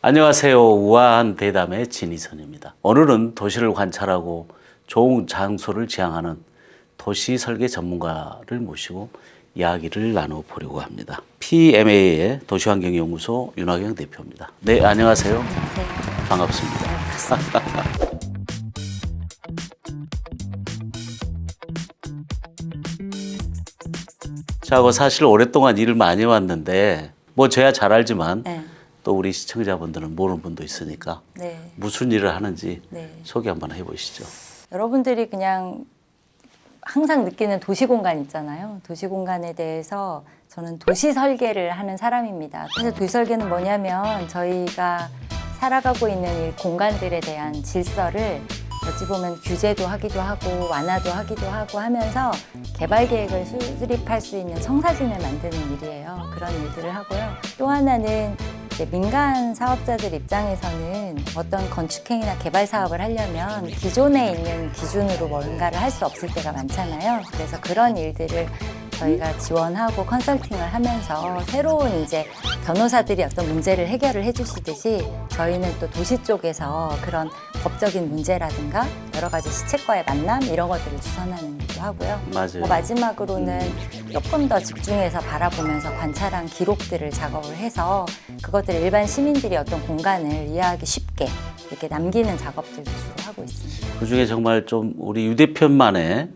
안녕하세요. 우아한 대담의 진희선입니다. 오늘은 도시를 관찰하고 좋은 장소를 지향하는 도시 설계 전문가를 모시고 이야기를 나눠보려고 합니다. PMA의 도시환경연구소 윤화경 대표입니다. 네, 안녕하세요. 안녕하세요. 반갑습니다. 자, 사실 오랫동안 일을 많이 왔는데 뭐 저야 잘 알지만 네. 또 우리 시청자분들은 모르는 분도 있으니까 네. 무슨 일을 하는지 네. 소개 한번 해보시죠. 여러분들이 그냥 항상 느끼는 도시공간 있잖아요. 도시공간에 대해서 저는 도시 설계를 하는 사람입니다. 그래서 도시 설계는 뭐냐면 저희가 살아가고 있는 이 공간들에 대한 질서를 어찌 보면 규제도 하기도 하고 완화도 하기도 하고 하면서 개발 계획을 수립할 수 있는 청사진을 만드는 일이에요. 그런 일들을 하고요. 또 하나는 이제 민간 사업자들 입장에서는 어떤 건축행위나 개발 사업을 하려면 기존에 있는 기준으로 뭔가를 할 수 없을 때가 많잖아요. 그래서 그런 일들을 저희가 지원하고 컨설팅을 하면서 새로운 이제 변호사들이 어떤 문제를 해결을 해주시듯이 저희는 또 도시 쪽에서 그런 법적인 문제라든가 여러 가지 시책과의 만남 이런 것들을 주선하는 일도 하고요. 맞아요. 마지막으로는 조금 더 집중해서 바라보면서 관찰한 기록들을 작업을 해서 그것들을 일반 시민들이 어떤 공간을 이해하기 쉽게 이렇게 남기는 작업들도 주로 하고 있습니다. 그중에 정말 좀 우리 유 대표만의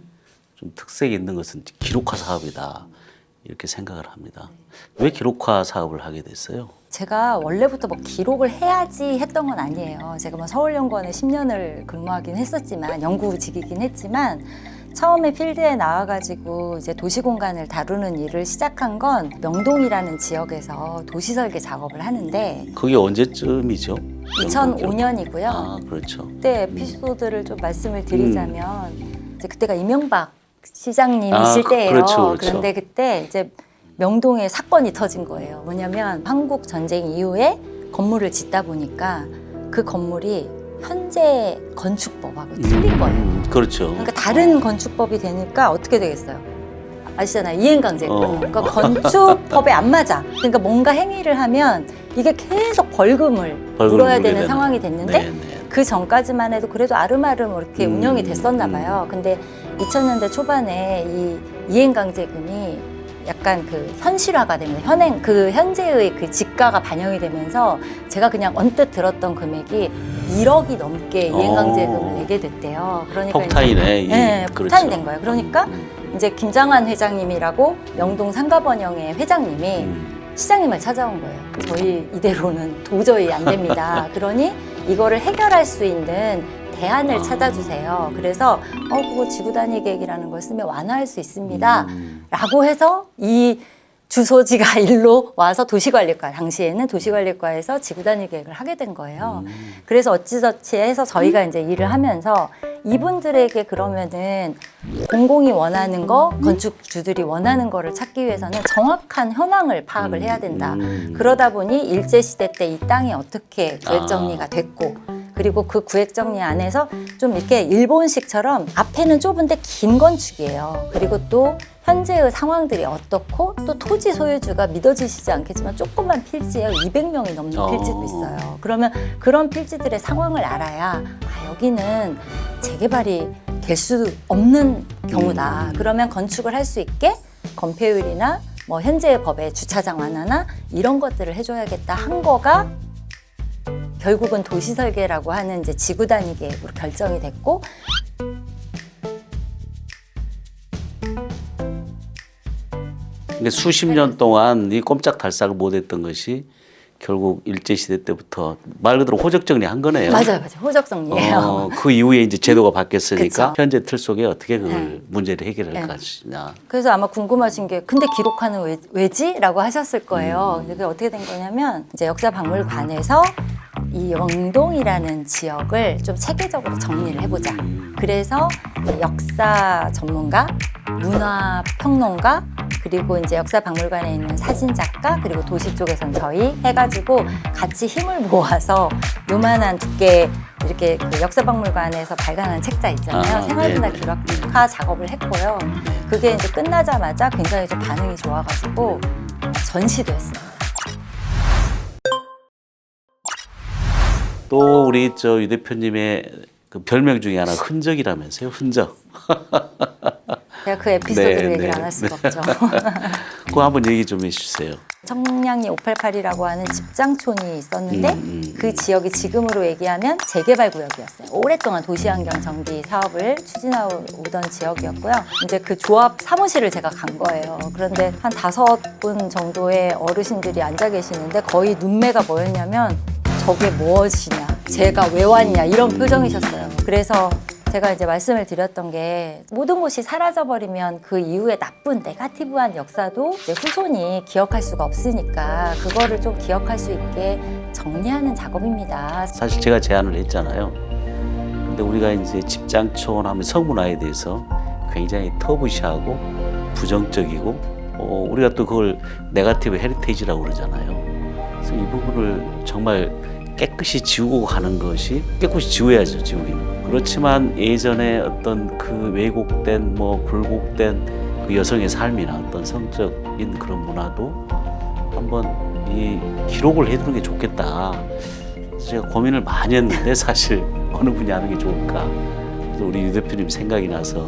좀 특색이 있는 것은 기록화 사업이다 이렇게 생각을 합니다. 왜 기록화 사업을 하게 됐어요? 제가 원래부터 뭐 기록을 해야지 했던 건 아니에요. 제가 뭐 서울연구원에 10년을 근무하긴 했었지만 연구직이긴 했지만 처음에 필드에 나와가지고 이제 도시공간을 다루는 일을 시작한 건 명동이라는 지역에서 도시설계 작업을 하는데 그게 언제쯤이죠? 2005년이고요. 아, 그렇죠. 그때 에피소드를 좀 말씀을 드리자면 이제 그때가 이명박 시장님이실 때예요. 그렇죠. 그런데 그때 이제 명동에 사건이 터진 거예요. 뭐냐면 한국 전쟁 이후에 건물을 짓다 보니까 그 건물이 현재 건축법하고 틀린 거예요. 그렇죠. 그러니까 다른 건축법이 되니까 어떻게 되겠어요? 아시잖아요. 이행강제권. 그러니까 건축법에 안 맞아. 그러니까 뭔가 행위를 하면 이게 계속 벌금을 물어야 되는 상황이 됐는데 네네. 그 전까지만 해도 그래도 아름아름 이렇게 운영이 됐었나 봐요. 근데 2000년대 초반에 이 이행강제금이 약간 그 현실화가 되면서 현재의 그 지가가 반영이 되면서 제가 그냥 언뜻 들었던 금액이 1억이 넘게 이행강제금을 내게 됐대요. 그러니까 폭탄이네. 네, 그렇죠. 폭탄이 된 거예요. 그러니까 이제 김장환 회장님이라고 명동 상가번영의 회장님이 시장님을 찾아온 거예요. 저희 이대로는 도저히 안 됩니다. 그러니 이거를 해결할 수 있는 대안을 찾아주세요. 그래서 그거 지구단위 계획이라는 걸 쓰면 완화할 수 있습니다. 라고 해서 이 주소지가 일로 와서 도시관리과, 당시에는 도시관리과에서 지구단위 계획을 하게 된 거예요. 그래서 어찌저찌 해서 저희가 이제 일을 하면서 이분들에게 그러면은 공공이 원하는 거, 건축주들이 원하는 거를 찾기 위해서는 정확한 현황을 파악을 해야 된다. 그러다 보니 일제시대 때 이 땅이 어떻게 구획정리가 됐고 그리고 그 구획정리 안에서 좀 이렇게 일본식처럼 앞에는 좁은데 긴 건축이에요. 그리고 또 현재의 상황들이 어떻고 또 토지 소유주가 믿어지시지 않겠지만 조그만 필지에 200명이 넘는 필지도 있어요. 그러면 그런 필지들의 상황을 알아야 여기는 재개발이 될 수 없는 경우다. 그러면 건축을 할 수 있게 건폐율이나 뭐 현재의 법의 주차장 완화나 이런 것들을 해줘야겠다 한 거가 결국은 도시설계라고 하는 이제 지구 단위 계획으로 결정이 됐고 그러니까 수십 년 동안 이 꼼짝달싹을 못했던 것이 결국 일제시대 때부터 말 그대로 호적정리한 거네요. 맞아요. 호적정리예요. 그 이후에 이제 제도가 바뀌었으니까 그쵸. 현재 틀 속에 어떻게 그걸 문제를 해결할 것이냐. 그래서 아마 궁금하신 게 근데 기록화는 왜지? 라고 하셨을 거예요. 그게 어떻게 된 거냐면 이제 역사박물관에서 이 명동이라는 지역을 좀 체계적으로 정리를 해보자. 그래서 역사 전문가, 문화평론가, 그리고 이제 역사박물관에 있는 사진작가, 그리고 도시 쪽에선 저희 해가지고 같이 힘을 모아서 요만한 두께 이렇게 그 역사박물관에서 발간한 책자 있잖아요. 생활문화 기록화 작업을 했고요. 그게 이제 끝나자마자 굉장히 좀 반응이 좋아가지고 전시도 했습니다. 또 우리 유 대표님의 그 별명 중에 하나 흔적이라면서요? 흔적. 제가 그 에피소드를 네, 얘기를 네, 안 할 수가 없죠. 그거 한번 얘기 좀 해주세요. 청량리 588이라고 하는 집장촌이 있었는데 그 지역이 지금으로 얘기하면 재개발 구역이었어요. 오랫동안 도시환경 정비 사업을 추진하고 오던 지역이었고요. 이제 그 조합 사무실을 제가 간 거예요. 그런데 한 5분 정도의 어르신들이 앉아 계시는데 거의 눈매가 뭐였냐면 저게 무엇이냐, 제가 왜 왔냐 이런 표정이셨어요. 그래서 제가 이제 말씀을 드렸던 게 모든 것이 사라져버리면 그 이후에 나쁜 네거티브한 역사도 이제 후손이 기억할 수가 없으니까 그거를 좀 기억할 수 있게 정리하는 작업입니다. 사실 제가 제안을 했잖아요. 근데 우리가 이제 집장촌 하면 성문화에 대해서 굉장히 터부시하고 부정적이고 우리가 또 그걸 네거티브 헤리테이지라고 그러잖아요. 그래서 이 부분을 정말 깨끗이 지우고 가는 것이 깨끗이 지워야죠, 지우기는. 그렇지만 예전에 어떤 그 왜곡된 굴곡된 그 여성의 삶이나 어떤 성적인 그런 문화도 한번 이 기록을 해두는 게 좋겠다. 그래서 제가 고민을 많이 했는데 사실 어느 분이 하는 게 좋을까. 그래서 우리 유 대표님 생각이 나서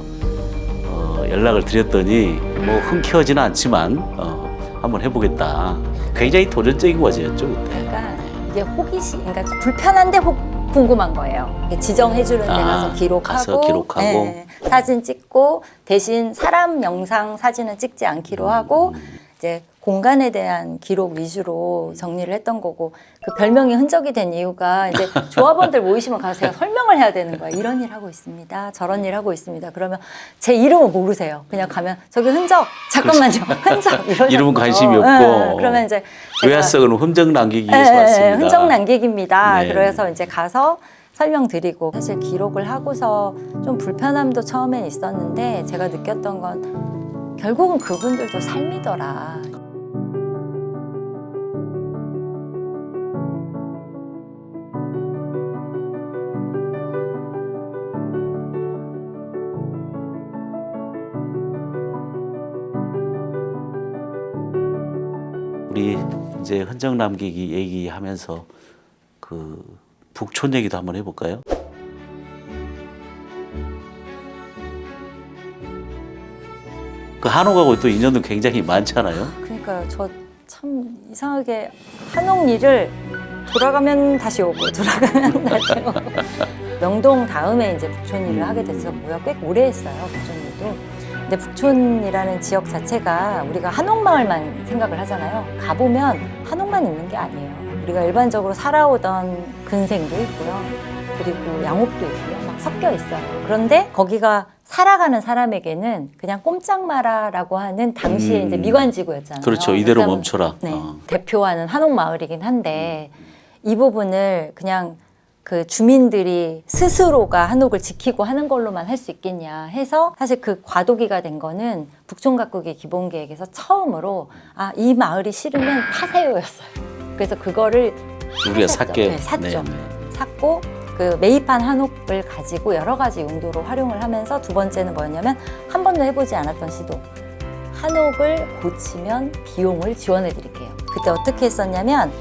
연락을 드렸더니 흔쾌하지는 않지만 한번 해보겠다. 굉장히 도전적인 과제였죠 그때. 그러니까 이게 호기심, 그러니까 불편한데 궁금한 거예요. 지정해주는 데 가서 기록하고, 네, 사진 찍고 대신 사람 영상 사진은 찍지 않기로 하고 이제 공간에 대한 기록 위주로 정리를 했던 거고 그 별명이 흔적이 된 이유가 이제 조합원들 모이시면 가서 제가 설명을 해야 되는 거예요. 이런 일 하고 있습니다. 저런 일 하고 있습니다. 그러면 제 이름을 모르세요. 그냥 가면 저기 흔적 잠깐만요. 흔적 이런 이름은 관심이 없고 네, 그러면 이제 왜 왔어는 흔적 남기기 위해서 네, 왔습니다. 흔적 남기기입니다. 네. 그래서 이제 가서 설명드리고 사실 기록을 하고서 좀 불편함도 처음엔 있었는데 제가 느꼈던 건 결국은 그분들도 삶이더라. 우리 이제 흔적 남기기 얘기하면서 그 북촌 얘기도 한번 해볼까요? 그 한옥하고 또 인연도 굉장히 많잖아요. 그러니까요. 저 참 이상하게 한옥리를 돌아가면 다시 오고 돌아가면 다시 오고 명동 다음에 이제 북촌 일을 하게 됐었고요. 꽤 오래 했어요. 북촌 일도. 근데 북촌이라는 지역 자체가 우리가 한옥마을만 생각을 하잖아요. 가보면 한옥만 있는 게 아니에요. 우리가 일반적으로 살아오던 근생도 있고요. 그리고 양옥도 있고요. 막 섞여 있어요. 그런데 거기가 살아가는 사람에게는 그냥 꼼짝 마라라고 하는 당시에 이제 미관지구였잖아요. 그렇죠. 이대로 멈춰라. 네, 대표하는 한옥마을이긴 한데 이 부분을 그냥 그 주민들이 스스로가 한옥을 지키고 하는 걸로만 할 수 있겠냐 해서 사실 그 과도기가 된 거는 북촌 가꾸기 기본계획에서 처음으로 이 마을이 싫으면 파세요였어요. 그래서 그거를 우리가 샀게. 네, 샀죠. 네. 샀고 그 매입한 한옥을 가지고 여러 가지 용도로 활용을 하면서 두 번째는 뭐였냐면 한 번도 해보지 않았던 시도. 한옥을 고치면 비용을 지원해 드릴게요. 그때 어떻게 했었냐면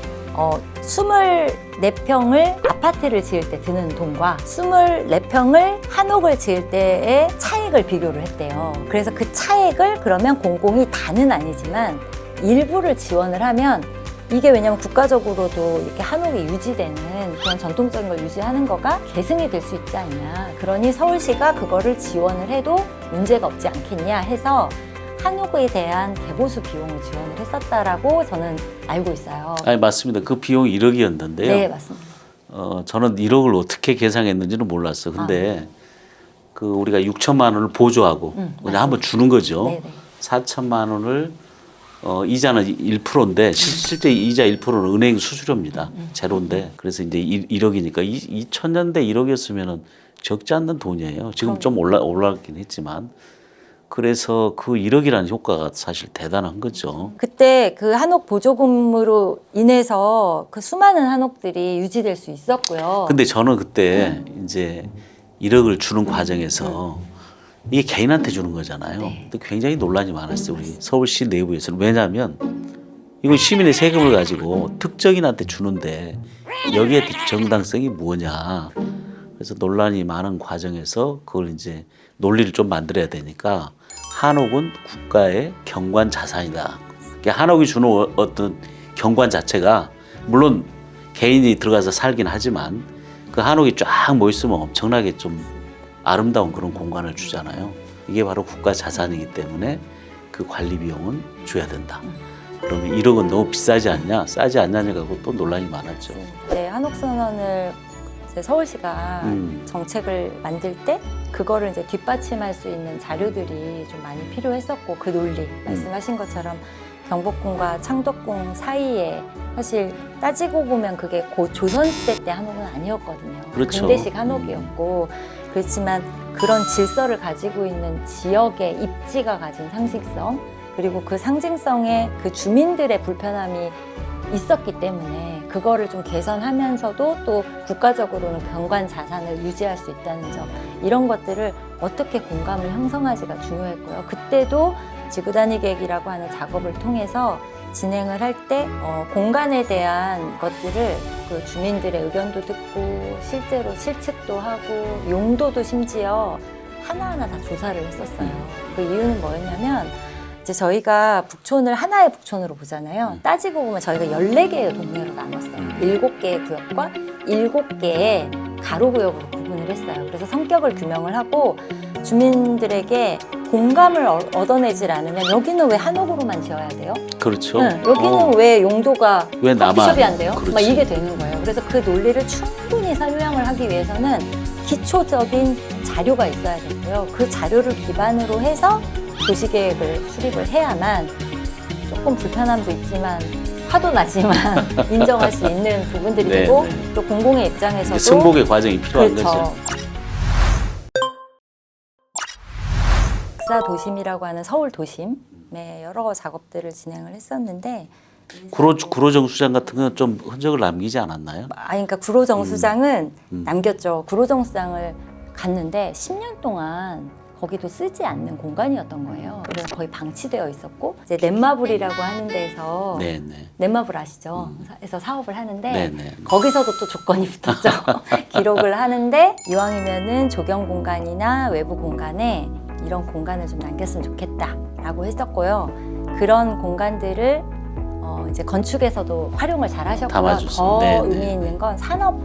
24평을 아파트를 지을 때 드는 돈과 24평을 한옥을 지을 때의 차액을 비교를 했대요. 그래서 그 차액을 그러면 공공이 다는 아니지만 일부를 지원을 하면 이게 왜냐면 국가적으로도 이렇게 한옥이 유지되는 그런 전통적인 걸 유지하는 거가 계승이 될 수 있지 않냐. 그러니 서울시가 그거를 지원을 해도 문제가 없지 않겠냐 해서 한옥에 대한 개보수 비용을 지원을 했었다라고 저는 알고 있어요. 아니 맞습니다. 그 비용이 1억이었는데요. 네, 맞습니다. 저는 1억을 어떻게 계산했는지는 몰랐어. 근데 그 우리가 6천만 원을 보조하고 그냥 한번 주는 거죠. 네네. 4천만 원을 이자는 1%인데 실제 이자 1%는 은행 수수료입니다. 제로인데 그래서 이제 1억이니까 2000년대 1억이었으면은 적지 않는 돈이에요. 지금 좀 올라갔긴 했지만 그래서 그 1억이라는 효과가 사실 대단한 거죠. 그때 그 한옥 보조금으로 인해서 그 수많은 한옥들이 유지될 수 있었고요. 근데 저는 그때 이제 1억을 주는 과정에서 이게 개인한테 주는 거잖아요. 네. 근데 굉장히 논란이 많았어요. 우리 서울시 내부에서는. 왜냐하면 이거 시민의 세금을 가지고 특정인한테 주는데 여기에 정당성이 뭐냐. 그래서 논란이 많은 과정에서 그걸 이제 논리를 좀 만들어야 되니까 한옥은 국가의 경관 자산이다. 그러니까 한옥이 주는 어떤 경관 자체가 물론 개인이 들어가서 살긴 하지만 그 한옥이 쫙 모였으면 엄청나게 좀 아름다운 그런 공간을 주잖아요. 이게 바로 국가 자산이기 때문에 그 관리 비용은 줘야 된다. 그러면 1억은 너무 비싸지 않냐, 싸지 않냐냐 갖고 또 논란이 많았죠. 네, 한옥선언을 이제 서울시가 정책을 만들 때 그거를 이제 뒷받침할 수 있는 자료들이 좀 많이 필요했었고 그 논리 말씀하신 것처럼 경복궁과 창덕궁 사이에 사실 따지고 보면 그게 고 조선시대 때 한옥은 아니었거든요. 그렇죠. 근대식 한옥이었고 그렇지만 그런 질서를 가지고 있는 지역의 입지가 가진 상징성 그리고 그 상징성에 그 주민들의 불편함이 있었기 때문에 그거를 좀 개선하면서도 또 국가적으로는 경관 자산을 유지할 수 있다는 점 이런 것들을 어떻게 공감을 형성하지가 중요했고요. 그때도 지구단위 계획이라고 하는 작업을 통해서 진행을 할 때 공간에 대한 것들을 그 주민들의 의견도 듣고 실제로 실측도 하고 용도도 심지어 하나하나 다 조사를 했었어요. 그 이유는 뭐였냐면 이제 저희가 북촌을 하나의 북촌으로 보잖아요. 따지고 보면 저희가 14개의 동네로 나눴어요. 7개의 구역과 7개의 가로구역으로 구분을 했어요. 그래서 성격을 규명을 하고 주민들에게 공감을 얻어내질 않으면 여기는 왜 한옥으로만 지어야 돼요? 그렇죠. 네, 여기는 왜 용도가 왜 나만 커피숍이 안 돼요? 그렇지. 막 이게 되는 거예요. 그래서 그 논리를 충분히 설명을 하기 위해서는 기초적인 자료가 있어야 되고요. 그 자료를 기반으로 해서 도시계획을 수립을 해야만 조금 불편함도 있지만 화도 나지만 인정할 수 있는 부분들이 네, 되고 네. 또 공공의 입장에서도 승복의 과정이 필요한 그렇죠. 거죠. 역사 도심이라고 하는 서울 도심에 여러 작업들을 진행을 했었는데 구로정수장 같은 건 좀 흔적을 남기지 않았나요? 그러니까 구로정수장은 남겼죠. 구로정수장을 갔는데 10년 동안 거기도 쓰지 않는 공간이었던 거예요. 그래서 거의 방치되어 있었고 이제 넷마블이라고 하는 데서 네네. 넷마블 아시죠? 에서 사업을 하는데 네네. 거기서도 또 조건이 붙었죠. 기록을 하는데 이왕이면은 조경 공간이나 외부 공간에 이런 공간을 좀 남겼으면 좋겠다라고 했었고요. 그런 공간들을 이제 건축에서도 활용을 잘 하셨고요. 담아줬어요. 더 네네. 의미 있는 건 산업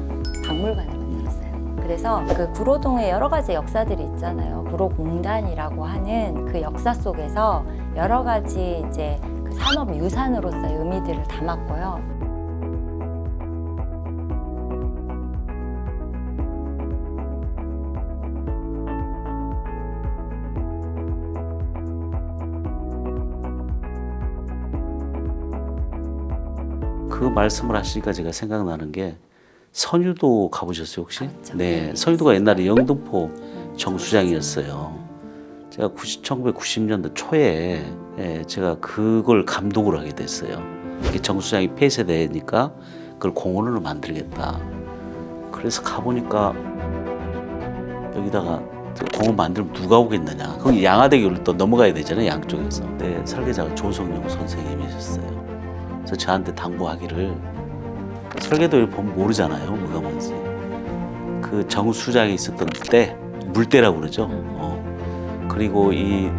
박물관을 만들었어요. 그래서 그 구로동에 여러 가지 역사들이 있잖아요. 구로공단이라고 하는 그 역사 속에서 여러 가지 이제 그 산업 유산으로서의 의미들을 담았고요. 그 말씀을 하시니까 제가 생각나는 게 선유도 가보셨어요 혹시? 그렇죠. 네, 선유도가 옛날에 영등포 정수장이었어요. 제가 1990년대 초에 제가 그걸 감독을 하게 됐어요. 이게 정수장이 폐쇄되니까 그걸 공원으로 만들겠다. 그래서 가보니까 여기다가 공원 만들면 누가 오겠느냐. 거기 양화대교를 또 넘어가야 되잖아요, 양쪽에서. 네, 설계자가 조성용 선생님이셨어요. 그래서 저한테 당부하기를 설계도를 보면 모르잖아요, 뭐가 뭔지. 그 정수장에 있었던 때, 물때라고 그러죠. 그리고 이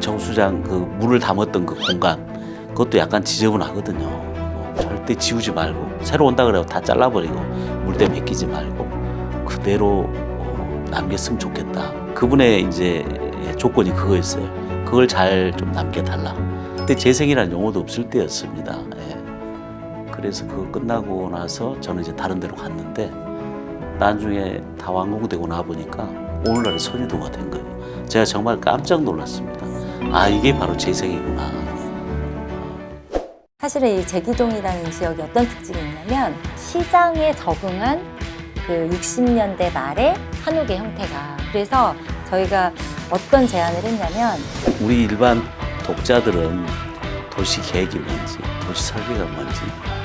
정수장 그 물을 담았던 그 공간, 그것도 약간 지저분하거든요. 절대 지우지 말고 새로 온다 그래도 다 잘라버리고 물때 맡기지 말고 그대로 남겼으면 좋겠다. 그분의 이제 조건이 그거였어요. 그걸 잘 좀 남겨달라. 그때 재생이라는 용어도 없을 때였습니다. 그래서 그거 끝나고 나서 저는 이제 다른 데로 갔는데 나중에 다 완공되고 나 보니까 오늘날의 선유도가 된 거예요. 제가 정말 깜짝 놀랐습니다. 아, 이게 바로 재생이구나. 사실은 이 제기동이라는 지역이 어떤 특징이 있냐면 시장에 적응한 그 60년대 말의 한옥의 형태가. 그래서 저희가 어떤 제안을 했냐면 우리 일반 독자들은 도시 계획이 뭔지, 도시 설계가 뭔지,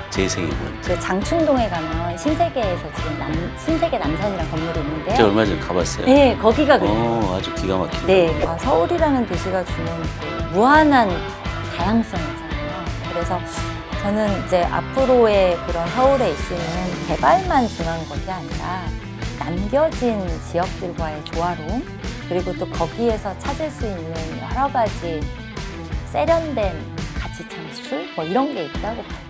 재생이 뭔지. 그 장충동에 가면 신세계에서 지금 신세계 남산이라는 건물이 있는데요. 제가 얼마 전에 가봤어요. 네, 거기가 그래요. 아주 기가 막히네. 네, 서울이라는 도시가 주는 그 무한한 다양성이잖아요. 그래서 저는 이제 앞으로의 그런 서울의 이슈는 개발만 중요한 것이 아니라 남겨진 지역들과의 조화로움, 그리고 또 거기에서 찾을 수 있는 여러 가지 세련된 가치 창출 뭐 이런 게 있다고 봐요.